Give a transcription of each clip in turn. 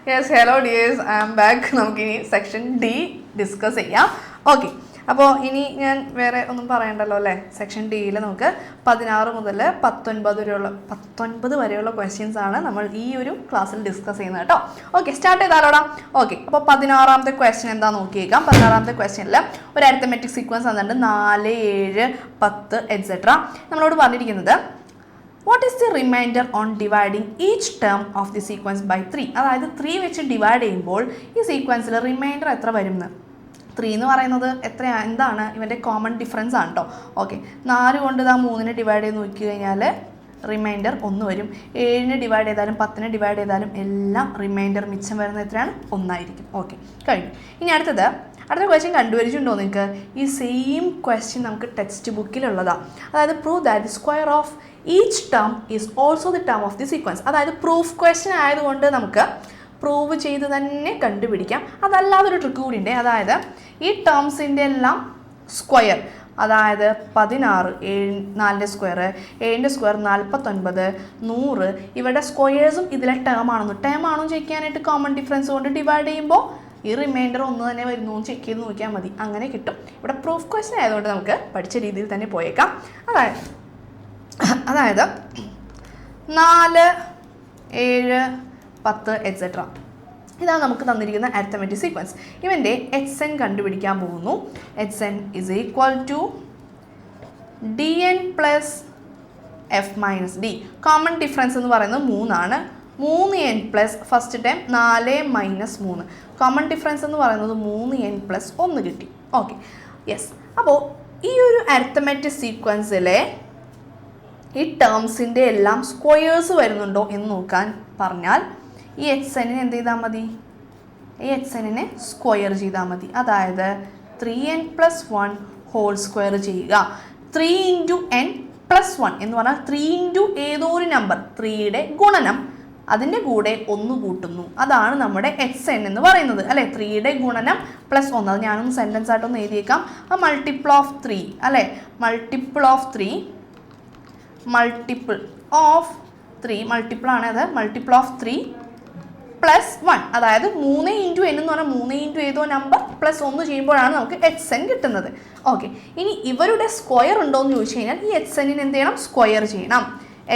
Yes, hello dears, I am back. നമുക്കിനി section D discuss ചെയ്യാം. Okay, അപ്പോൾ ഇനി ഞാൻ വേറെ ഒന്നും പറയണ്ടല്ലോ അല്ലേ. സെക്ഷൻ ഡിയിൽ നമുക്ക് 16 മുതൽ 19 വരെയുള്ള ക്വസ്റ്റ്യൻസ് ആണ് നമ്മൾ ഈ ഒരു ക്ലാസ്സിൽ ഡിസ്കസ് ചെയ്യുന്നത് കേട്ടോ. Okay, start ചെയ്താലോടാ. ഓക്കെ, അപ്പോൾ 16ാമത്തെ ക്വസ്റ്റ്യൻ എന്താ നോക്കിയേക്കാം. 16ാമത്തെ ക്വസ്റ്റ്യനിൽ ഒരു അരിത്തമെറ്റിക് സീക്വൻസ് തന്നിട്ടുണ്ട്, 4, 7, 10 എക്സെട്ര. നമ്മളോട് പറഞ്ഞിരിക്കുന്നത് what is the reminder on dividing each term of the sequence by 3. അതായത് 3 വെച്ച് ഡിവൈഡ് ചെയ്യുമ്പോൾ ഈ സീക്വൻസിൽ റിമൈൻഡർ എത്ര വരും എന്ന്. 3 എന്ന് പറയുന്നത് എന്താണ് ഇവൻ്റെ കോമൺ ഡിഫറൻസ് ആണ് കേട്ടോ. ഓക്കെ, 4 കൊണ്ട് 3നെ ഡിവൈഡ് ചെയ്ത് നോക്കി കഴിഞ്ഞാൽ റിമൈൻഡർ 1 വരും. 7നെ ഡിവൈഡ് ചെയ്താലും 10നെ ഡിവൈഡ് ചെയ്താലും എല്ലാം റിമൈൻഡർ മിച്ചം വരുന്നത് എത്രയാണ്? 1 ആയിരിക്കും. ഓക്കെ, കഴിഞ്ഞു. ഇനി അടുത്ത ക്വസ്റ്റ്യൻ കണ്ടുവരിച്ചിട്ടുണ്ടോ നിങ്ങൾക്ക്? ഈ സെയിം ക്വസ്റ്റ്യൻ നമുക്ക് ടെക്സ്റ്റ് ബുക്കിലുള്ളതാണ്. അതായത് prove that the square of each term is also the term of the sequence. അതായത് പ്രൂഫ് ക്വസ്റ്റ്യൻ ആയതുകൊണ്ട് നമുക്ക് പ്രൂവ് ചെയ്ത് തന്നെ കണ്ടുപിടിക്കാം. അതല്ലാതൊരു ട്രിക്ക് കൂടി ഉണ്ട്. അതായത് ഈ ടേംസിൻ്റെ എല്ലാം സ്ക്വയർ, അതായത് 16, 4ൻ്റെ സ്ക്വയർ, 7ൻ്റെ സ്ക്വയർ 49, 100 ഇവരുടെ സ്ക്വയേഴ്സും ഇതിലെ ടേം ആണോ ചെക്ക് ചെയ്യാനായിട്ട് കോമൺ ഡിഫറൻസ് കൊണ്ട് ഡിവൈഡ് ചെയ്യുമ്പോൾ ഈ റിമൈൻഡർ 1 തന്നെ വരുന്നു എന്ന് ചെക്ക് ചെയ്ത് നോക്കിയാൽ മതി. അങ്ങനെ കിട്ടും. ഇവിടെ പ്രൂഫ് ക്വസ്റ്റ്യൻ ആയതുകൊണ്ട് നമുക്ക് പഠിച്ച രീതിയിൽ തന്നെ പോയേക്കാം. അതായത് 4, 7, 10 എക്സെട്ര ഇതാണ് നമുക്ക് തന്നിരിക്കുന്ന അരിത്തമെറ്റിക് സീക്വൻസ്. ഇവൻ്റെ HN കണ്ടുപിടിക്കാൻ പോകുന്നു. HN is equal to DN plus F minus D. Common difference എന്ന് പറയുന്നത് 3 ആണ്. 3n plus first time 4 minus 3. Common difference എന്ന് പറയുന്നത് 3n പ്ലസ് 1 കിട്ടി. Okay, yes. അപ്പോൾ ഈ ഒരു അരിത്തമെറ്റിക് സീക്വൻസിലെ ഈ ടേംസിൻ്റെ എല്ലാം സ്ക്വയേഴ്സ് വരുന്നുണ്ടോ എന്ന് നോക്കാൻ പറഞ്ഞാൽ ഈ HNനെ എന്ത് ചെയ്താൽ മതി? ഈ HNനെ സ്ക്വയർ ചെയ്താൽ മതി. അതായത് 3n പ്ലസ് 1 ഹോൾ സ്ക്വയർ ചെയ്യുക. 3 ഇൻറ്റു n പ്ലസ് 1 എന്ന് പറഞ്ഞാൽ 3 ഇൻറ്റു ഏതോ ഒരു നമ്പർ 3യുടെ ഗുണനം അതിൻ്റെ കൂടെ 1 കൂട്ടുന്നു. അതാണ് നമ്മുടെ HN എന്ന് പറയുന്നത് അല്ലേ. 3യുടെ ഗുണനം പ്ലസ് 1. അത് ഞാനൊന്ന് സെൻറ്റൻസ് ആയിട്ടൊന്ന് എഴുതിയേക്കാം. ആ മൾട്ടിപ്പിൾ ഓഫ് 3 അല്ലേ. മൾട്ടിപ്പിൾ ഓഫ് 3 മൾട്ടിപ്പിൾ ആണ്. അത് മൾട്ടിപ്പിൾ ഓഫ് 3 പ്ലസ് 1. അതായത് 3 ഇൻറ്റു n എന്ന് പറഞ്ഞാൽ 3 ഇൻറ്റു ഏതോ നമ്പർ പ്ലസ് 1 ചെയ്യുമ്പോഴാണ് നമുക്ക് HN കിട്ടുന്നത്. ഓക്കെ, ഇനി ഇവരുടെ സ്ക്വയർ ഉണ്ടോ എന്ന് ചോദിച്ചു കഴിഞ്ഞാൽ ഈ HNനെ എന്ത് ചെയ്യണം? സ്ക്വയർ ചെയ്യണം.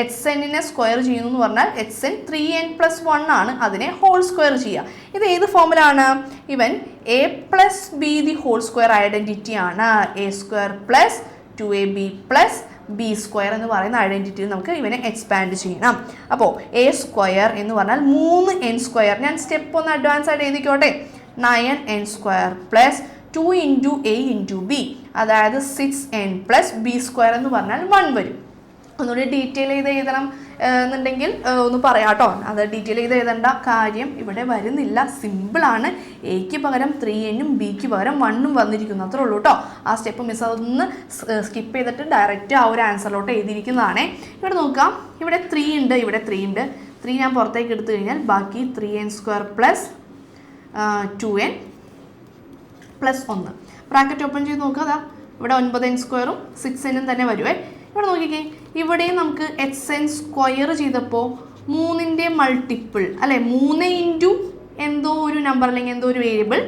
HNനെ സ്ക്വയർ ചെയ്യുന്നു എന്ന് പറഞ്ഞാൽ HN 3n പ്ലസ് 1 ആണ്. അതിനെ ഹോൾ സ്ക്വയർ ചെയ്യുക. ഇത് ഏത് ഫോമിലാണ്? ഇവൻ a plus B the whole square identity ആണ്. a സ്ക്വയർ plus 2ab plus B square എന്ന് പറയുന്ന ഐഡൻറ്റിറ്റിയിൽ നമുക്ക് ഇവനെ എക്സ്പാൻഡ് ചെയ്യണം. അപ്പോൾ എ സ്ക്വയർ എന്ന് പറഞ്ഞാൽ 3n സ്ക്വയർ. ഞാൻ സ്റ്റെപ്പ് ഒന്ന് അഡ്വാൻസ് ആയിട്ട് എഴുതിക്കോട്ടെ. 9n square plus 2 into a into b, അതായത് 6n പ്ലസ് ബി സ്ക്വയർ എന്ന് പറഞ്ഞാൽ 1 വരും. ഒന്നുകൂടി ഡീറ്റെയിൽ ചെയ്ത് എഴുതണം എന്നുണ്ടെങ്കിൽ ഒന്ന് പറയാം കേട്ടോ. അത് ഡീറ്റെയിൽ ചെയ്ത് എഴുതേണ്ട കാര്യം ഇവിടെ വരുന്നില്ല. സിമ്പിളാണ്. എക്ക് പകരം 3nഉം ബിക്ക് പകരം 1ഉം വന്നിരിക്കുന്നു. അത്രേ ഉള്ളൂ കേട്ടോ. ആ സ്റ്റെപ്പ് മിസ് അതൊന്ന് സ്കിപ്പ് ചെയ്തിട്ട് ഡയറക്റ്റ് ആ ഒരു ആൻസറിലോട്ട് എഴുതിയിരിക്കുന്നതാണേ. ഇവിടെ നോക്കാം. ഇവിടെ 3 ഉണ്ട്, ഇവിടെ 3 ഉണ്ട്. 3 ഞാൻ പുറത്തേക്ക് എടുത്തു കഴിഞ്ഞാൽ ബാക്കി 3n square plus 2n plus 1. Bracket open ചെയ്ത് നോക്കുക. അതാ ഇവിടെ 9n സ്ക്വയറും 6nഉം തന്നെ വരുവേ. ഇവിടെ നോക്കിക്കേ, ഇവിടെയും നമുക്ക് HN സ്ക്വയർ ചെയ്തപ്പോൾ 3ൻ്റെ മൾട്ടിപ്പിൾ അല്ലേ, 3 ഇൻറ്റു എന്തോ ഒരു നമ്പർ അല്ലെങ്കിൽ എന്തോ ഒരു വേരിയബിൾ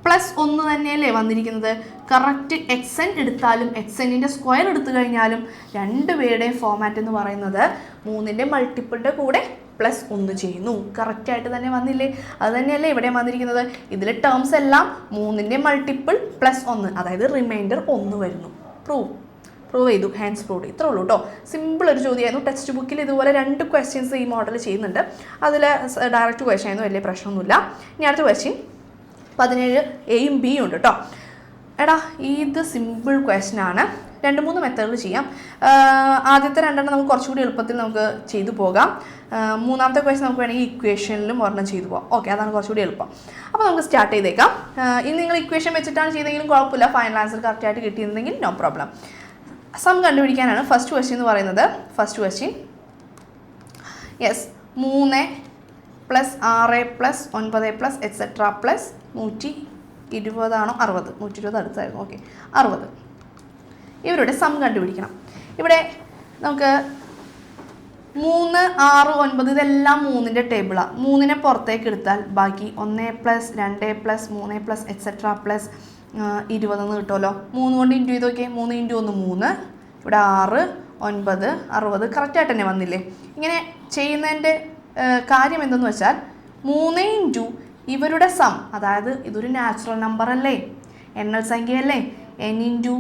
പ്ലസ് 1 തന്നെയല്ലേ വന്നിരിക്കുന്നത്. കറക്റ്റ് HN എടുത്താലും HNൻ്റെ സ്ക്വയർ എടുത്തു കഴിഞ്ഞാലും രണ്ടുപേരുടെയും ഫോമാറ്റ് എന്ന് പറയുന്നത് 3ൻ്റെ മൾട്ടിപ്പിളിൻ്റെ കൂടെ പ്ലസ് 1 ചെയ്യുന്നു. കറക്റ്റായിട്ട് തന്നെ വന്നില്ലേ? അത് തന്നെയല്ലേ ഇവിടെ വന്നിരിക്കുന്നത്. ഇതിൽ ടേംസ് എല്ലാം 3ൻ്റെ മൾട്ടിപ്പിൾ പ്ലസ് 1, അതായത് റിമൈൻഡർ 1 വരുന്നു. പ്രൂവ് ചെയ്തു. Hands prove. ഇത്രേ ഉള്ളൂ കേട്ടോ. സിമ്പിൾ ഒരു ചോദ്യമായിരുന്നു. ടെക്സ്റ്റ് ബുക്കിൽ ഇതുപോലെ 2 ക്വസ്റ്റ്യൻസ് ഈ മോഡൽ ചെയ്യുന്നുണ്ട്. അതിൽ ഡയറക്റ്റ് ക്വസ്റ്റ്യൻ ആയിരുന്നു, വലിയ പ്രശ്നമൊന്നുമില്ല. ഇനി അടുത്ത ക്വസ്റ്റ്യൻ 17 എയും ബിയും ഉണ്ട് കേട്ടോ. എടാ, ഇത് സിമ്പിൾ ക്വസ്റ്റ്യൻ ആണ്. 2-3 മെത്തേഡിൽ ചെയ്യാം. ആദ്യത്തെ 2 നമുക്ക് കുറച്ചുകൂടി എളുപ്പത്തിൽ നമുക്ക് ചെയ്തു പോകാം. മൂന്നാമത്തെ ക്വസ്റ്റ്യൻ നമുക്ക് വേണമെങ്കിൽ ഇക്വേഷനിലും ഒരെണ്ണം ചെയ്തു പോകാം. ഓക്കെ, അതാണ് കുറച്ചുകൂടി എളുപ്പം. അപ്പോൾ നമുക്ക് സ്റ്റാർട്ട് ചെയ്തേക്കാം. ഇനി നിങ്ങൾ ഇക്വേഷൻ വെച്ചിട്ടാണ് ചെയ്തെങ്കിലും കുഴപ്പമില്ല. ഫൈനൽ ആൻസർ കറക്റ്റായിട്ട് കിട്ടിയിരുന്നെങ്കിൽ നോ പ്രോബ്ലം. സം കണ്ടുപിടിക്കാനാണ് ഫസ്റ്റ് ക്വസ്റ്റ്യൻ എന്ന് പറയുന്നത്. First question yes 3 plus 6 plus 9 plus etcetera plus 120 ആണോ 60? 120 അടുത്തായിരുന്നു. ഓക്കെ, 60. ഇവരുടെ സം കണ്ടുപിടിക്കണം. ഇവിടെ നമുക്ക് 3, 6, 9 ഇതെല്ലാം 3ൻ്റെ ടേബിളാണ്. 3നെ പുറത്തേക്ക് എടുത്താൽ ബാക്കി 1 + 2 + 3 + എക്സെട്ര പ്ലസ് 20 എന്ന് കിട്ടുമല്ലോ. 3 കൊണ്ട് ഇൻറ്റു ചെയ്ത് നോക്കിയേ. 3 × 1 3, ഇവിടെ 6, 9, 60 കറക്റ്റായിട്ട് തന്നെ വന്നില്ലേ. ഇങ്ങനെ ചെയ്യുന്നതിൻ്റെ കാര്യം എന്തെന്ന് വെച്ചാൽ 3 × ഇവരുടെ സം, അതായത് ഇതൊരു നാച്ചുറൽ നമ്പർ അല്ലേ, എണ്ണൽ സംഖ്യയല്ലേ, n ×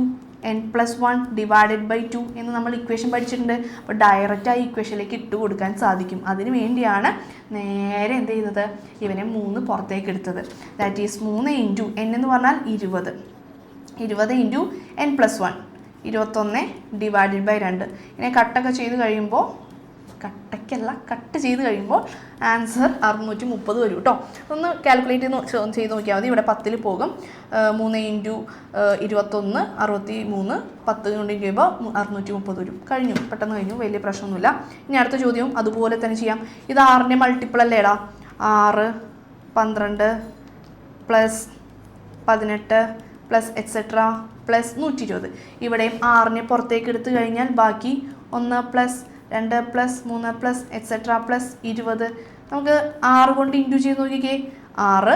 n+1 / 2 എന്ന് നമ്മൾ ഇക്വേഷൻ പഠിച്ചിട്ടുണ്ട്. അപ്പോൾ ഡയറക്റ്റായി ഇക്വേഷനിലേക്ക് ഇട്ട് കൊടുക്കാൻ സാധിക്കും. അതിന് വേണ്ടിയാണ് നേരെ എന്ത് ചെയ്തത്, ഇവനെ 3 പുറത്തേക്ക് എടുത്തത്. ദാറ്റ് ഈസ് 3 × n എന്ന് പറഞ്ഞാൽ 20, 20 × n+1 21 / 2. ഇങ്ങനെ കട്ടൊക്കെ ചെയ്ത് കഴിയുമ്പോൾ, കട്ട് ചെയ്ത് കഴിയുമ്പോൾ ആൻസർ 630 വരും കേട്ടോ. ഒന്ന് കാൽക്കുലേറ്റ് ചെയ്ത് നോക്കിയാൽ മതി. ഇവിടെ 10 പോകും. 3 × 21 63, 10 കൊണ്ട് ചെയ്യുമ്പോൾ 630 വരും. കഴിഞ്ഞു, പെട്ടെന്ന് കഴിഞ്ഞു, വലിയ പ്രശ്നമൊന്നുമില്ല. ഇനി അടുത്ത ചോദ്യവും അതുപോലെ തന്നെ ചെയ്യാം. ഇത് 6ൻ്റെ മൾട്ടിപ്പിൾ അല്ലേടാ. 6, 12 + 18 + എക്സെട്ര + 120. ഇവിടെയും 6നെ പുറത്തേക്ക് എടുത്തു കഴിഞ്ഞാൽ ബാക്കി 1 + 2 + 3 + എക്സെട്ര + 20. നമുക്ക് 6 കൊണ്ട് ഇൻറ്റു ചെയ്ത് നോക്കിക്കേ. 6,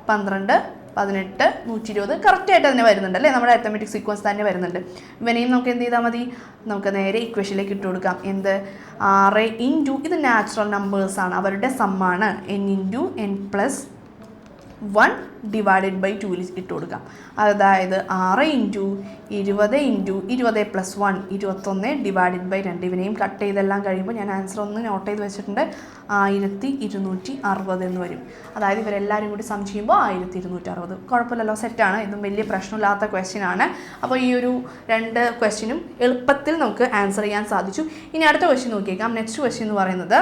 12, 18, 120 കറക്റ്റായിട്ട് തന്നെ വരുന്നുണ്ട് അല്ലേ. നമ്മുടെ അരിത്തമെറ്റിക് സീക്വൻസ് തന്നെ വരുന്നുണ്ട്. ഇവനെയും നമുക്ക് എന്ത് ചെയ്താൽ മതി, നമുക്ക് നേരെ ഇക്വേഷനിലേക്ക് ഇട്ട് കൊടുക്കാം. എന്ത്, 6 × ഇത് നാച്ചുറൽ നമ്പേഴ്സാണ്, അവരുടെ സമ്മാണ്. n × n+1 / 2 ഇട്ട് കൊടുക്കാം. അതായത് 6 × 20 × 20 + 1 21 / 2. ഇവനെയും കട്ട് ചെയ്തെല്ലാം കഴിയുമ്പോൾ ഞാൻ ആൻസർ ഒന്ന് നോട്ട് ചെയ്ത് വെച്ചിട്ടുണ്ട്. 1260 എന്ന് വരും. അതായത് ഇവരെല്ലാവരും കൂടി സം ചെയ്യുമ്പോൾ 1260. കുഴപ്പമില്ലല്ലോ, സെറ്റാണ്. ഇതും വലിയ പ്രശ്നമില്ലാത്ത ക്വസ്റ്റ്യൻ ആണ്. അപ്പോൾ ഈ ഒരു 2 ക്വസ്റ്റ്യനും എളുപ്പത്തിൽ നമുക്ക് ആൻസർ ചെയ്യാൻ സാധിച്ചു. ഇനി അടുത്ത ക്വസ്റ്റ്യൻ നോക്കിയേക്കാം. നെക്സ്റ്റ് ക്വസ്റ്റ്യൻ എന്ന് പറയുന്നത്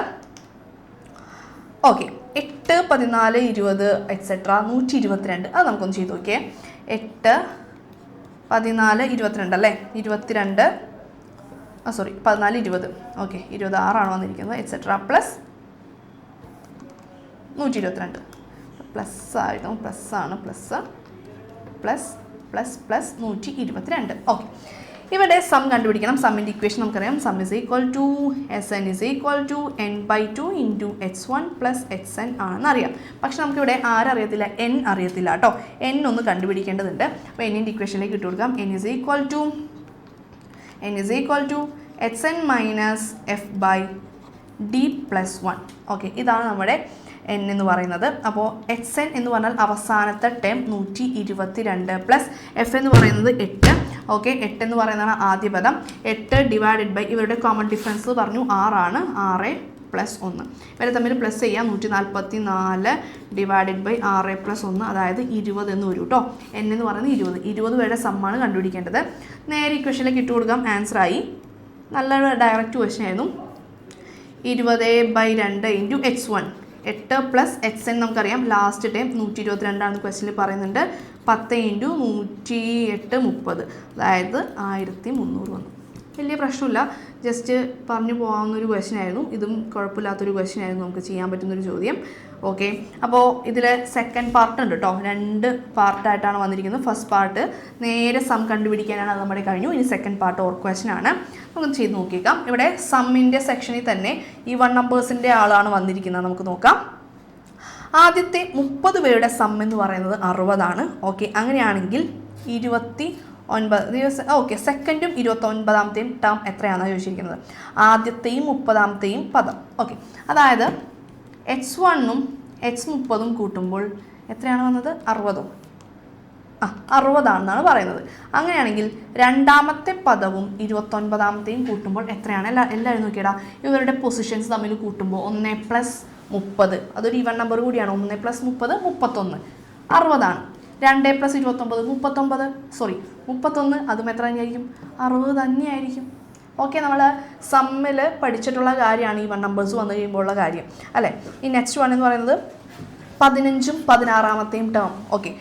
ഓക്കെ 8, 14, 20 എക്സെട്ര 122. അത് നമുക്കൊന്ന് ചെയ്ത് നോക്കിയേ. 8, 14, 22 അല്ലേ. 22 സോറി 14, 20 ഓക്കെ 26 വന്നിരിക്കുന്നത്. എക്സെട്ര + 122 പ്ലസ് ആയിരുന്നു, പ്ലസ് ആണ്, പ്ലസ് 122. ഓക്കെ, ഇവിടെ സം കണ്ടുപിടിക്കണം. സമ്മിൻ്റെ ഇക്വേഷൻ നമുക്കറിയാം. Sum = Sn = n/2 × x1 + xn ആണെന്ന് അറിയാം. പക്ഷെ നമുക്കിവിടെ ആരറിയത്തില്ല, n അറിയത്തില്ല കേട്ടോ. n ഒന്ന് കണ്ടുപിടിക്കേണ്ടതുണ്ട്. അപ്പോൾ എന്നിൻ്റെ ഇക്വേഷനിലേക്ക് ഇട്ട് കൊടുക്കാം. n = xn - f/d + 1. ഓക്കെ, ഇതാണ് നമ്മുടെ n എന്ന് പറയുന്നത്. അപ്പോൾ xn എന്ന് പറഞ്ഞാൽ അവസാനത്തെ ടേം 122 പ്ലസ് f എന്ന് പറയുന്നത് 8. ഓക്കെ, 8 എന്ന് പറയുന്നതാണ് ആദ്യ പദം. 8 / ഇവരുടെ കോമൺ ഡിഫറൻസ് പറഞ്ഞു 6 ആണ്. 6 + 1 ഇവരെ തമ്മിൽ പ്ലസ് ചെയ്യാം. 144 / 6 + 1 അതായത് 20 എന്ന് വരും കേട്ടോ. n എന്ന് പറയുന്നത് 20 പേരുടെ സമ്മാണ് കണ്ടുപിടിക്കേണ്ടത്. നേരെ ഇക്വേഷനിലേക്ക് ഇട്ട് കൊടുക്കാം. ആൻസറായി. നല്ലൊരു ഡയറക്റ്റ് ക്വസ്റ്റ്യൻ ആയിരുന്നു. 20/2 × x1 8 + xn നമുക്കറിയാം. ലാസ്റ്റ് ടൈം 122 ക്വസ്റ്റ്യനിൽ പറയുന്നുണ്ട്. 10 × 108 30 അതായത് 1300 വന്നു. വലിയ പ്രശ്നമില്ല, ജസ്റ്റ് പറഞ്ഞു പോകാവുന്നൊരു ക്വസ്റ്റ്യൻ ആയിരുന്നു. ഇതും കുഴപ്പമില്ലാത്തൊരു ക്വസ്റ്റ്യൻ ആയിരുന്നു, നമുക്ക് ചെയ്യാൻ പറ്റുന്നൊരു ചോദ്യം. ഓക്കെ, അപ്പോൾ ഇതിൽ സെക്കൻഡ് പാർട്ട് ഉണ്ട് കേട്ടോ. 2 പാർട്ടായിട്ടാണ് വന്നിരിക്കുന്നത്. ഫസ്റ്റ് പാർട്ട് നേരെ സം കണ്ടുപിടിക്കാനാണ്, അത് നമ്മുടെ കഴിഞ്ഞു. ഇനി സെക്കൻഡ് പാർട്ട് ഓർ ക്വസ്റ്റ്യൻ ആണ്. നമുക്ക് ചെയ്ത് നോക്കിയേക്കാം. ഇവിടെ സമ്മിൻ്റെ സെക്ഷനിൽ തന്നെ ഈ 1 നമ്പേഴ്സിൻ്റെ ആളാണ് വന്നിരിക്കുന്നത്. നമുക്ക് നോക്കാം. ആദ്യത്തെ 30 പേരുടെ സം എന്ന് പറയുന്നത് 60 ആണ്. ഓക്കെ, അങ്ങനെയാണെങ്കിൽ 29 ദിവസം. ഓക്കെ, സെക്കൻഡും 29ാമത്തെയും ടേം എത്രയാണെന്ന് ചോദിച്ചിരിക്കുന്നത്. ആദ്യത്തെയും 30ാമത്തെയും പദം. ഓക്കെ, അതായത് x1ഉം x30ഉം കൂട്ടുമ്പോൾ എത്രയാണ് വന്നത്? 60. 60 ആണെന്നാണ് പറയുന്നത്. അങ്ങനെയാണെങ്കിൽ രണ്ടാമത്തെ പദവും 29ാമത്തെയും കൂട്ടുമ്പോൾ എത്രയാണ്? എല്ലാവരും നോക്കിയിടാം. ഇവരുടെ പൊസിഷൻസ് തമ്മിൽ കൂട്ടുമ്പോൾ 1 + 30 അതൊരു ഈവൻ നമ്പർ കൂടിയാണ്. 1 + 30 31 60 ആണ്. 2 + 29 39 സോറി 31 അതും എത്ര തന്നെയായിരിക്കും? 60 തന്നെയായിരിക്കും. ഓക്കെ, നമ്മൾ സമ്മിൽ പഠിച്ചിട്ടുള്ള കാര്യമാണ് ഈ 1 നമ്പേഴ്സ് വന്നു കഴിയുമ്പോൾ ഉള്ള കാര്യം അല്ലേ. ഈ നെക്സ്റ്റ് 1 എന്ന് പറയുന്നത് 15ഉം 16ാമത്തെയും ടേം. ഓക്കെ,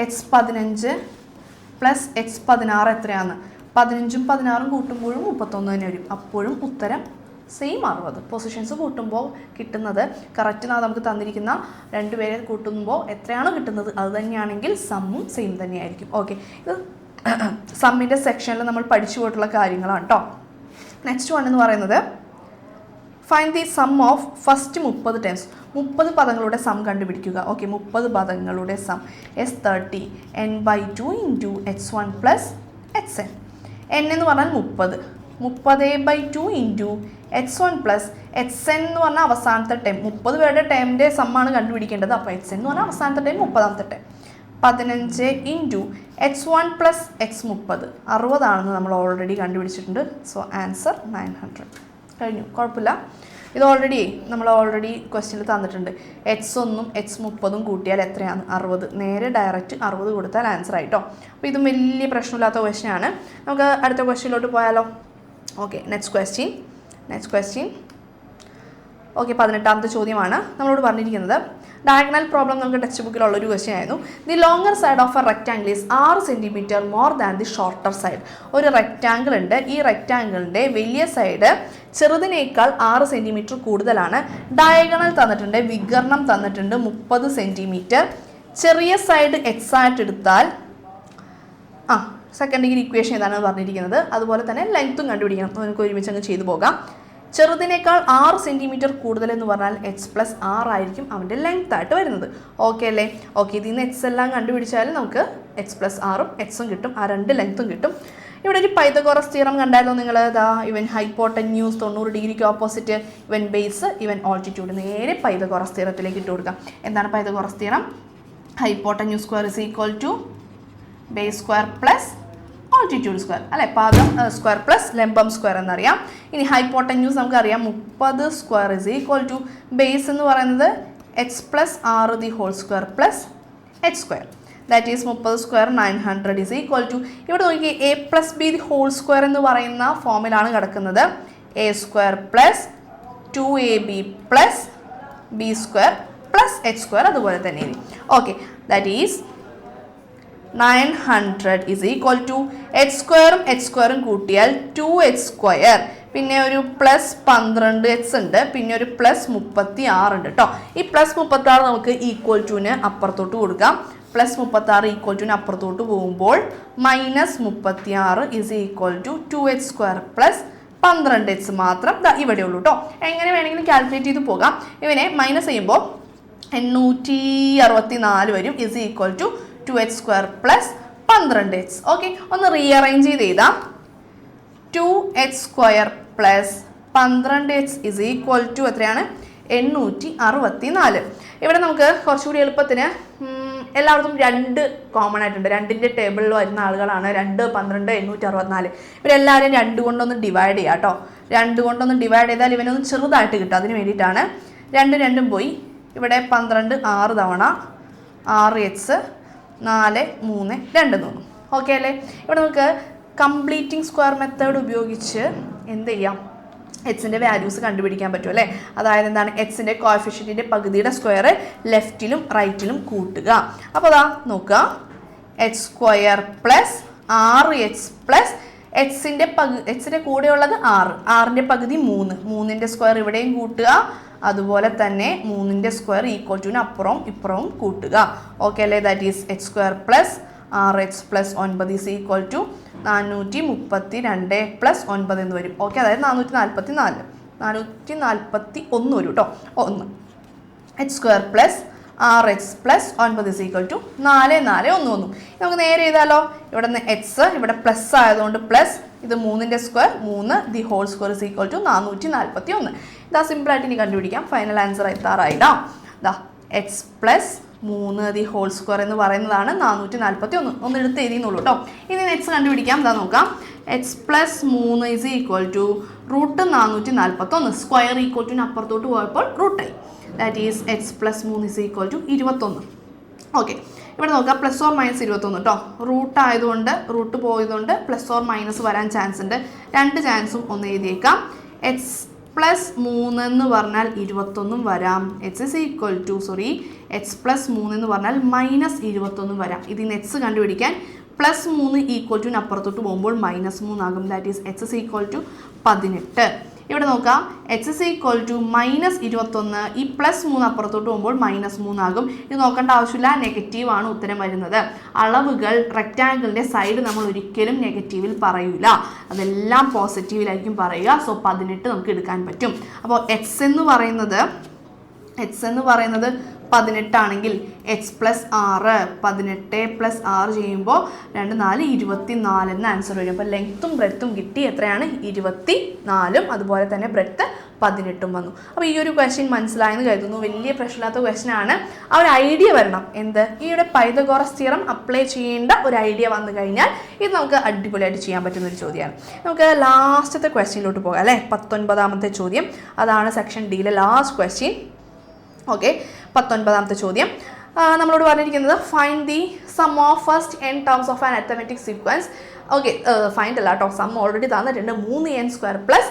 x15 + x16 എത്രയാണ്? 15ഉം 16ഉം കൂട്ടുമ്പോഴും 31 തന്നെ വരും. അപ്പോഴും ഉത്തരം സെയിം 60. പൊസിഷൻസ് കൂട്ടുമ്പോൾ കിട്ടുന്നത് കറക്റ്റ് നമുക്ക് തന്നിരിക്കുന്ന 2 പേരെ കൂട്ടുമ്പോൾ എത്രയാണോ കിട്ടുന്നത് അത് തന്നെയാണെങ്കിൽ സമ്മും സെയിം തന്നെയായിരിക്കും. ഓക്കെ, ഇത് സമ്മിൻ്റെ സെക്ഷനിൽ നമ്മൾ പഠിച്ചു പോയിട്ടുള്ള കാര്യങ്ങളാണ് കേട്ടോ. നെക്സ്റ്റ് 1 എന്ന് പറയുന്നത് find the sum of first 30 times. 30 പദങ്ങളുടെ സം കണ്ടുപിടിക്കുക. ഓക്കെ, 30 പദങ്ങളുടെ sum S30 n/2 into h1 plus hn. n എന്ന് പറഞ്ഞാൽ 30, 30/2 ഇൻറ്റു h1 പ്ലസ് hn എന്ന് പറഞ്ഞാൽ അവസാനത്തെ ടൈം. 30 പേരുടെ ടൈമിൻ്റെ സമ്മാണ് കണ്ടുപിടിക്കേണ്ടത്. അപ്പോൾ hn എന്ന് പറഞ്ഞാൽ അവസാനത്തെ ടൈം, 30ാമത്തെ time. 15 into h1 plus x30, 60 ആണെന്ന് നമ്മൾ ഓൾറെഡി കണ്ടുപിടിച്ചിട്ടുണ്ട്. So answer 900. കഴിഞ്ഞു, കുഴപ്പമില്ല. ഇത് നമ്മൾ ഓൾറെഡി ക്വസ്റ്റ്യനിൽ തന്നിട്ടുണ്ട്. h1ഉം h30ഉം കൂട്ടിയാൽ എത്രയാണ്? 60. നേരെ ഡയറക്റ്റ് 60 കൊടുത്താൽ ആൻസർ ആയിട്ടോ. അപ്പോൾ ഇതും വലിയ പ്രശ്നമില്ലാത്ത ക്വസ്റ്റ്യനാണ്. നമുക്ക് അടുത്ത ക്വസ്റ്റ്യനിലോട്ട് പോയാലോ? Okay, next question. ഓക്കെ, 18ാമത്തെ ചോദ്യമാണ് നമ്മളോട് പറഞ്ഞിരിക്കുന്നത്. ഡയഗണൽ പ്രോബ്ലം നമുക്ക് ടെക്സ്റ്റ് ബുക്കിലുള്ള ഒരു ക്വസ്റ്റ്യൻ ആയിരുന്നു. The longer side of A rectangle is 6 centimetre more than the shorter side. ഒരു റെക്റ്റാങ്കിൾ ഉണ്ട്. ഈ റെക്റ്റാങ്കിളിൻ്റെ വലിയ സൈഡ് ചെറുതിനേക്കാൾ 6 സെൻറ്റിമീറ്റർ കൂടുതലാണ്. ഡയഗണൽ തന്നിട്ടുണ്ട്, വികർണം തന്നിട്ടുണ്ട് 30 സെൻറ്റിമീറ്റർ. ചെറിയ സൈഡ് എക്സ് ആയിട്ട് എടുത്താൽ സെക്കൻഡ് ഡിഗ്രി ഇക്വേഷൻ ഏതാണ് പറഞ്ഞിരിക്കുന്നത്. അതുപോലെ തന്നെ ലെങ്ത്തും കണ്ടുപിടിക്കണം. നമുക്ക് ഒരുമിച്ച് അങ്ങ് ചെയ്തു പോകാം. ചെറുതിനേക്കാൾ 6 സെൻറ്റിമീറ്റർ കൂടുതലെന്ന് പറഞ്ഞാൽ എച്ച് പ്ലസ് 6 ആയിരിക്കും അവൻ്റെ ലെങ്ത് ആയിട്ട് വരുന്നത്. ഓക്കെ അല്ലേ? ഓക്കെ, ഇതിൽ നിന്ന് എക്സ് എല്ലാം കണ്ടുപിടിച്ചാൽ നമുക്ക് എച്ച് പ്ലസ് 6ഉം എക്സും കിട്ടും, ആ 2 ലെങ്ത്തും കിട്ടും. ഇവിടെ ഒരു പൈതഗോറസ് തിയറം കണ്ടായിരുന്നു നിങ്ങൾ. ഇവൻ ഹൈപ്പോട്ടന്യൂസ് 90 ഡിഗ്രിക്ക് ഓപ്പോസിറ്റ്, ഇവൻ ബേസ്, ഇവൻ ഓൾട്ടിറ്റ്യൂഡ്. നേരെ പൈതഗോറസ് തിയറത്തിലേക്ക് ഇട്ട് കൊടുക്കാം. എന്താണ് Pythagoras theorem? Hypotenuse square is equal to base square plus altitude square അല്ലേ? പാദം സ്ക്വയർ പ്ലസ് ലംബം സ്ക്വയർ എന്നറിയാം. ഇനി ഹൈപ്പോട്ടന്യൂസ് നമുക്കറിയാം 30 square is equal to base എന്ന് പറയുന്നത് H plus 6 the whole square plus H square. That is 30 square 900 is equal to, ഇവിടെ നോക്കി A plus B the whole square എന്ന് പറയുന്ന ഫോമിലാണ് കിടക്കുന്നത്. A square plus 2ab plus B square plus H square അതുപോലെ തന്നെ. Okay, that is 900 is equal to H സ്ക്വയറും കൂട്ടിയാൽ 2h സ്ക്വയർ, പിന്നെ ഒരു പ്ലസ് 12h ഉണ്ട്, പിന്നെ ഒരു പ്ലസ് 36 ഉണ്ട് കേട്ടോ. ഈ പ്ലസ് 36 നമുക്ക് ഈക്വൽ ടുവിന് അപ്പുറത്തോട്ട് കൊടുക്കാം. പ്ലസ് 36 ഈക്വൽ ടുവിന് അപ്പുറത്തോട്ട് പോകുമ്പോൾ minus 36 is equal to 2h square plus 12h മാത്രം ഇവിടെ ഉള്ളൂ കേട്ടോ. എങ്ങനെ വേണമെങ്കിലും കാൽക്കുലേറ്റ് ചെയ്ത് പോകാം. ഇവനെ മൈനസ് ചെയ്യുമ്പോൾ 864 വരും. Is equal to 2h square plus 12h. Okay, ഒന്ന് റീഅറേഞ്ച് ചെയ്ത് എഴുതാം. 2h square plus 12h is equal to എത്രയാണ്? 864. ഇവിടെ നമുക്ക് കുറച്ചുകൂടി എളുപ്പത്തിന് എല്ലായിടത്തും 2 കോമൺ ആയിട്ടുണ്ട്. 2ൻ്റെ ടേബിളിൽ വരുന്ന ആളുകളാണ് 2, 12, 864. ഇവരെല്ലാവരും 2 കൊണ്ടൊന്ന് ഡിവൈഡ് ചെയ്യാം കേട്ടോ. 2 കൊണ്ടൊന്ന് ഡിവൈഡ് ചെയ്താൽ ഇവനൊന്ന് ചെറുതായിട്ട് കിട്ടും. അതിന് വേണ്ടിയിട്ടാണ് 2 പോയി. ഇവിടെ 12 6 തവണ 6h 4 3 2 തോന്നും. ഓക്കെ അല്ലേ? ഇവിടെ നമുക്ക് കംപ്ലീറ്റിംഗ് സ്ക്വയർ മെത്തേഡ് ഉപയോഗിച്ച് എന്ത് ചെയ്യാം? എക്സിൻ്റെ വാല്യൂസ് കണ്ടുപിടിക്കാൻ പറ്റും അല്ലേ? അതായത് എന്താണ്? എക്സിൻ്റെ കോഎഫിഷ്യൻറ്റിൻ്റെ പകുതിയുടെ സ്ക്വയർ ലെഫ്റ്റിലും റൈറ്റിലും കൂട്ടുക. അപ്പോൾ അതാ നോക്കുക, H square plus 6h plus എക്സിൻ്റെ കൂടെയുള്ളത് 6, 6ൻ്റെ പകുതി 3, 3ൻ്റെ സ്ക്വയർ ഇവിടെയും കൂട്ടുക. അതുപോലെ തന്നെ 3ൻ്റെ സ്ക്വയർ ഈക്വൽ ടുവിന് അപ്പുറവും ഇപ്പുറവും കൂട്ടുക. ഓക്കെ അല്ലേ? That is H square plus 6h plus 9 is equal to 432 plus 9 എന്ന് വരും. ഓക്കെ, അതായത് 441 വരും കേട്ടോ. 1 H square plus 6h plus 9 is equal to 441 വന്നു. നമുക്ക് നേരെ ചെയ്താലോ? ഇവിടെ നിന്ന് എക്സ് ഇവിടെ പ്ലസ് ആയതുകൊണ്ട് പ്ലസ്, ഇത് 3ൻ്റെ square 3 the whole square is equal to 441. ഇതാ സിമ്പിളായിട്ട് ഇനി കണ്ടുപിടിക്കാം. ഫൈനൽ ആൻസർ എത്താറായിട്ടോ. ഇതാ x plus 3 the whole square എന്ന് പറയുന്നതാണ് 441. ഒന്ന് എടുത്ത് എഴുതിയെന്നുള്ളൂ കേട്ടോ. ഇനി എക്സ് കണ്ടുപിടിക്കാം. ഇതാ നോക്കാം. X plus 3 is equal to root 441. Square equal ടുവിന് അപ്പുറത്തോട്ട് പോയപ്പോൾ റൂട്ടായി. That is x plus 3 is equal to 21. Okay, ഇവിടെ നോക്കാം. പ്ലസ് ഓർ മൈനസ് 21 കേട്ടോ. റൂട്ട് ആയതുകൊണ്ട്, റൂട്ട് പോയതുകൊണ്ട് പ്ലസ് ഓർ മൈനസ് വരാൻ ചാൻസ് ഉണ്ട്. 2 ചാൻസും ഒന്ന് എഴുതിയേക്കാം. എക്സ് പ്ലസ് 3 എന്ന് പറഞ്ഞാൽ 21 വരാം. എച്ച് പ്ലസ് 3 എന്ന് പറഞ്ഞാൽ മൈനസ് 21 വരാം. ഇതിന് എക്സ് കണ്ടുപിടിക്കാൻ പ്ലസ് 3 ഈക്വൽ ടുവിന് അപ്പുറത്തോട്ട് പോകുമ്പോൾ -3 ആകും. That is H equal to 18. ഇവിടെ നോക്കാം എച്ച് ഇസ് ഈക്വൽ ടു -21, ഈ +3 അപ്പുറത്തോട്ട് പോകുമ്പോൾ -3 ആകും. ഇത് നോക്കേണ്ട ആവശ്യമില്ല, നെഗറ്റീവ് ആണ് ഉത്തരം വരുന്നത്. അളവുകൾ റെക്റ്റാങ്കിളിൻ്റെ സൈഡ് നമ്മൾ ഒരിക്കലും നെഗറ്റീവിൽ പറയൂല, അതെല്ലാം പോസിറ്റീവിലായിരിക്കും പറയുക. സോ 18 നമുക്ക് എടുക്കാൻ പറ്റും. അപ്പോൾ എക്സ് എന്ന് പറയുന്നത് 18 ആണെങ്കിൽ x + 6 18 + 6 ചെയ്യുമ്പോൾ 2 4 24 എന്ന ആൻസർ വരും. അപ്പോൾ ലെങ്ത്തും ബ്രെഡ്ത്തും കിട്ടി. എത്രയാണ്? 24. അതുപോലെ തന്നെ ബ്രെഡ്ത്ത് 18 വന്നു. അപ്പോൾ ഈ ഒരു ക്വസ്റ്റ്യൻ മനസ്സിലായെന്ന് കരുതുന്നു. വലിയ പ്രശ്നമില്ലാത്ത ക്വസ്റ്റ്യൻ ആണ്. ആ ഒരു ഐഡിയ വരണം. എന്ത്? ഈയുടെ പൈതഗോറസ് തിയറം അപ്ലൈ ചെയ്യേണ്ട ഒരു ഐഡിയ വന്നു കഴിഞ്ഞാൽ ഇത് നമുക്ക് അടിപൊളിയായിട്ട് ചെയ്യാൻ പറ്റുന്ന ഒരു ചോദ്യമാണ്. നമുക്ക് ലാസ്റ്റത്തെ ക്വസ്റ്റ്യനിലോട്ട് പോകാം അല്ലേ? 19ാമത്തെ ചോദ്യം. അതാണ് സെക്ഷൻ ഡിയിലെ ലാസ്റ്റ് ക്വസ്റ്റ്യൻ. ഓക്കെ, 19ാമത്തെ ചോദ്യം നമ്മളോട് പറഞ്ഞിരിക്കുന്നത് find the sum of first n terms of an arithmetic sequence. Okay, find അല്ല കേട്ടോ, സം ഓൾറെഡി തന്നിട്ടുണ്ട്. 3n² +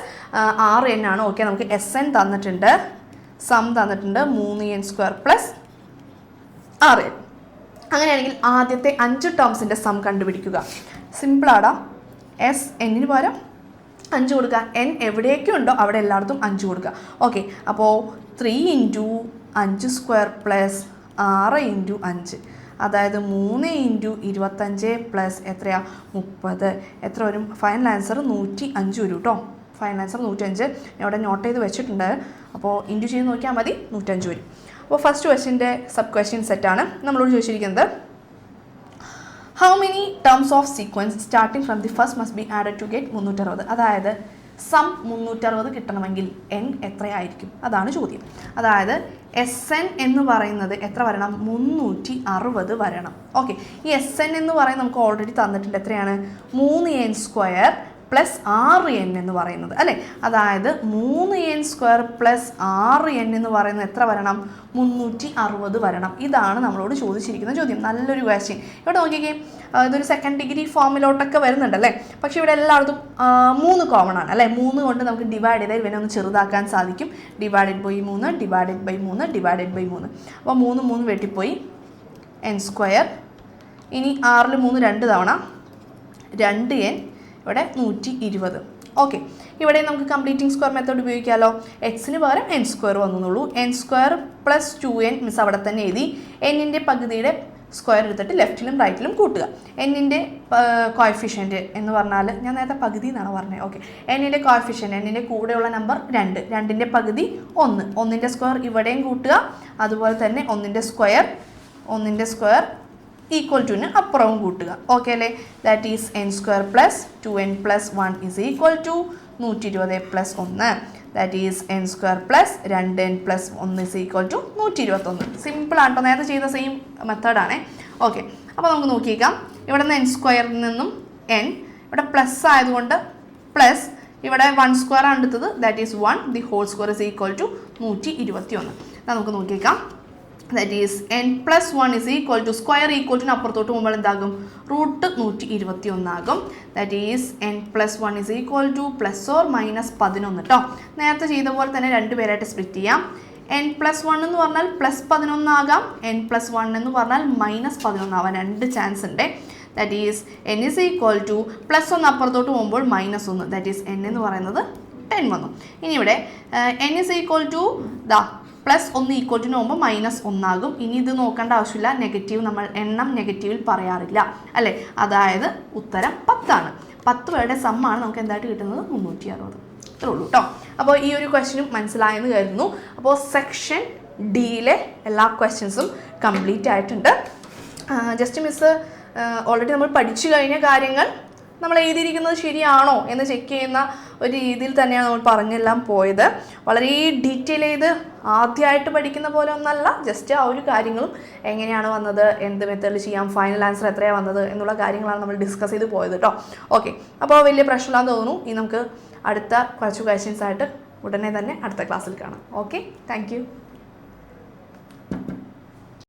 6n ആണ്. ഓക്കെ, നമുക്ക് Sn തന്നിട്ടുണ്ട്, സം തന്നിട്ടുണ്ട് 3n² + 6n. അങ്ങനെയാണെങ്കിൽ ആദ്യത്തെ 5 ടേംസിൻ്റെ സം കണ്ടുപിടിക്കുക. സിമ്പിളാടാ. Sn പകരം 5 കൊടുക്കുക. n എവിടെയൊക്കെ ഉണ്ടോ അവിടെ എല്ലായിടത്തും 5 കൊടുക്കുക. ഓക്കെ, അപ്പോൾ 3 × 5² + 6 × 5, അതായത് 3 × 25 + എത്രയാ? 30. എത്ര വരും? ഫൈനൽ ആൻസർ 105 വരും കേട്ടോ. Final answer 105. ഞാൻ ഇവിടെ നോട്ട് ചെയ്ത് വെച്ചിട്ടുണ്ട്. അപ്പോൾ ഇൻറ്റു ചെയ്ത് നോക്കിയാൽ മതി, 105 വരും. അപ്പോൾ ഫസ്റ്റ് ക്വസ്റ്റ്യൻ്റെ സബ് ക്വസ്റ്റ്യൻ സെറ്റാണ് നമ്മളോട് ചോദിച്ചിരിക്കുന്നത്. How many terms of sequence starting from the first must be added to get 360. അതായത് സം 360 കിട്ടണമെങ്കിൽ n എത്രയായിരിക്കും? അതാണ് ചോദ്യം. അതായത് Sn എന്ന് പറയുന്നത് എത്ര വരണം? 360 വരണം. ഓക്കെ, ഈ Sn എന്ന് പറയുന്നത് നമുക്ക് ഓൾറെഡി തന്നിട്ടുണ്ട്. എത്രയാണ്? 3n² + 6n എന്ന് പറയുന്നത് അല്ലേ? അതായത് 3n² + 6n എന്ന് പറയുന്നത് എത്ര വരണം? 360 വരണം. ഇതാണ് നമ്മളോട് ചോദിച്ചിരിക്കുന്ന ചോദ്യം. നല്ലൊരു ക്വസ്റ്റ്യൻ. ഇവിടെ നോക്കിക്കേ, ഇതൊരു സെക്കൻഡ് ഡിഗ്രി ഫോമിലോട്ടൊക്കെ വരുന്നുണ്ടല്ലേ. പക്ഷേ ഇവിടെ എല്ലായിടത്തും 3 കോമൺ ആണ് അല്ലേ? 3 കൊണ്ട് നമുക്ക് ഡിവൈഡ് ചെയ്താൽ ഇവനെ ഒന്ന് ചെറുതാക്കാൻ സാധിക്കും. Divided by 3 divided by 3 divided by 3. അപ്പോൾ 3 വെട്ടിപ്പോയി, n². ഇനി 6ൽ 3 2 തവണ 2n, ഇവിടെ 120. ഓക്കെ, ഇവിടെ നമുക്ക് കംപ്ലീറ്റിംഗ് സ്ക്വയർ മെത്തേഡ് ഉപയോഗിക്കാമല്ലോ. എക്സിന് പകരം n² വന്നുള്ളൂ. n² + 2n മിസ് അവിടെ തന്നെ എഴുതി. എന്നിൻ്റെ പകുതിയുടെ സ്ക്വയർ എടുത്തിട്ട് ലെഫ്റ്റിലും റൈറ്റിലും കൂട്ടുക. എന്നിൻ്റെ കോഎഫിഷ്യൻറ്റ് എന്ന് പറഞ്ഞാൽ ഞാൻ നേരത്തെ പകുതി എന്നാണ് പറഞ്ഞത്. ഓക്കെ, എന്നിൻ്റെ കോഎഫിഷ്യൻറ്റ്, എന്നിൻ്റെ കൂടെയുള്ള നമ്പർ 2, 2ൻ്റെ പകുതി 1, 1ൻ്റെ സ്ക്വയർ ഇവിടെയും കൂട്ടുക. അതുപോലെ തന്നെ 1ൻ്റെ സ്ക്വയർ ഈക്വൽ ടുവിന് അപ്പുറവും കൂട്ടുക. ഓക്കെ അല്ലേ? That is n² + 2n + 1 is equal to 120 + 1. That is n² + 2n + 1 is equal to 121. സിമ്പിളാണ് കേട്ടോ, നേരത്തെ ചെയ്ത സെയിം മെത്തേഡാണേ. ഓക്കെ, അപ്പോൾ നമുക്ക് നോക്കിയേക്കാം. ഇവിടെ നിന്ന് n² നിന്നും n, ഇവിടെ പ്ലസ് ആയതുകൊണ്ട് പ്ലസ്, ഇവിടെ 1² ആണ് എടുത്തത്. That is 1, the whole square is equal to 121. നമുക്ക് നോക്കിയേക്കാം. That is n + 1 is equal to square equal to അപ്പുറത്തോട്ട് പോകുമ്പോൾ എന്താകും? √121 ആകും. That is n + 1 is equal to ±11 കേട്ടോ. നേരത്തെ ചെയ്ത പോലെ തന്നെ 2 പേരായിട്ട് സ്പ്ലിറ്റ് ചെയ്യാം. n + 1 എന്ന് പറഞ്ഞാൽ +11 ആകാം, n + 1 എന്ന് പറഞ്ഞാൽ -11 ആവാൻ 2 ചാൻസ് ഉണ്ട്. That is n is equal to +1 അപ്പുറത്തോട്ട് പോകുമ്പോൾ -1. ദാറ്റ് ഈസ് n എന്ന് പറയുന്നത് 10 വന്നു. ഇനി ഇവിടെ n is equal to +1 equal to പോകുമ്പോൾ -1 ആകും. ഇനി ഇത് നോക്കേണ്ട ആവശ്യമില്ല, നെഗറ്റീവ് നമ്മൾ എണ്ണം നെഗറ്റീവിൽ പറയാറില്ല അല്ലേ? അതായത് ഉത്തരം 10 ആണ്. 10 പേരുടെ സമ്മാണ് നമുക്ക് എന്തായിട്ട് കിട്ടുന്നത്? 360. ഇത്രേ ഉള്ളൂ കേട്ടോ. അപ്പോൾ ഈ ഒരു ക്വസ്റ്റ്യനും മനസ്സിലായെന്ന് കരുതുന്നു. അപ്പോൾ സെക്ഷൻ ഡിയിലെ എല്ലാ ക്വസ്റ്റ്യൻസും കംപ്ലീറ്റ് ആയിട്ടുണ്ട്. ജസ്റ്റ് മിസ് ഓൾറെഡി നമ്മൾ പഠിച്ചു കഴിഞ്ഞ കാര്യങ്ങൾ നമ്മൾ എഴുതിയിരിക്കുന്നത് ശരിയാണോ എന്ന് ചെക്ക് ചെയ്യുന്ന ഒരു രീതിയിൽ തന്നെയാണ് നമ്മൾ പറഞ്ഞെല്ലാം പോയത്. വളരെ ഡീറ്റെയിൽ ചെയ്ത് ആദ്യമായിട്ട് പഠിക്കുന്ന പോലെ ഒന്നല്ല, ജസ്റ്റ് ആ ഒരു കാര്യങ്ങളും എങ്ങനെയാണ് വന്നത്, എന്ത് മെത്തേഡിൽ ചെയ്യാം, ഫൈനൽ ആൻസർ എത്രയാണ് വന്നത് എന്നുള്ള കാര്യങ്ങളാണ് നമ്മൾ ഡിസ്കസ് ചെയ്ത് പോയത് കേട്ടോ. ഓക്കെ, അപ്പോൾ വലിയ പ്രശ്നമില്ലാന്ന് തോന്നുന്നു. ഇനി നമുക്ക് അടുത്ത കുറച്ച് ക്വസ്റ്റ്യൻസ് ആയിട്ട് ഉടനെ തന്നെ അടുത്ത ക്ലാസ്സിൽ കാണാം. Okay, thank you.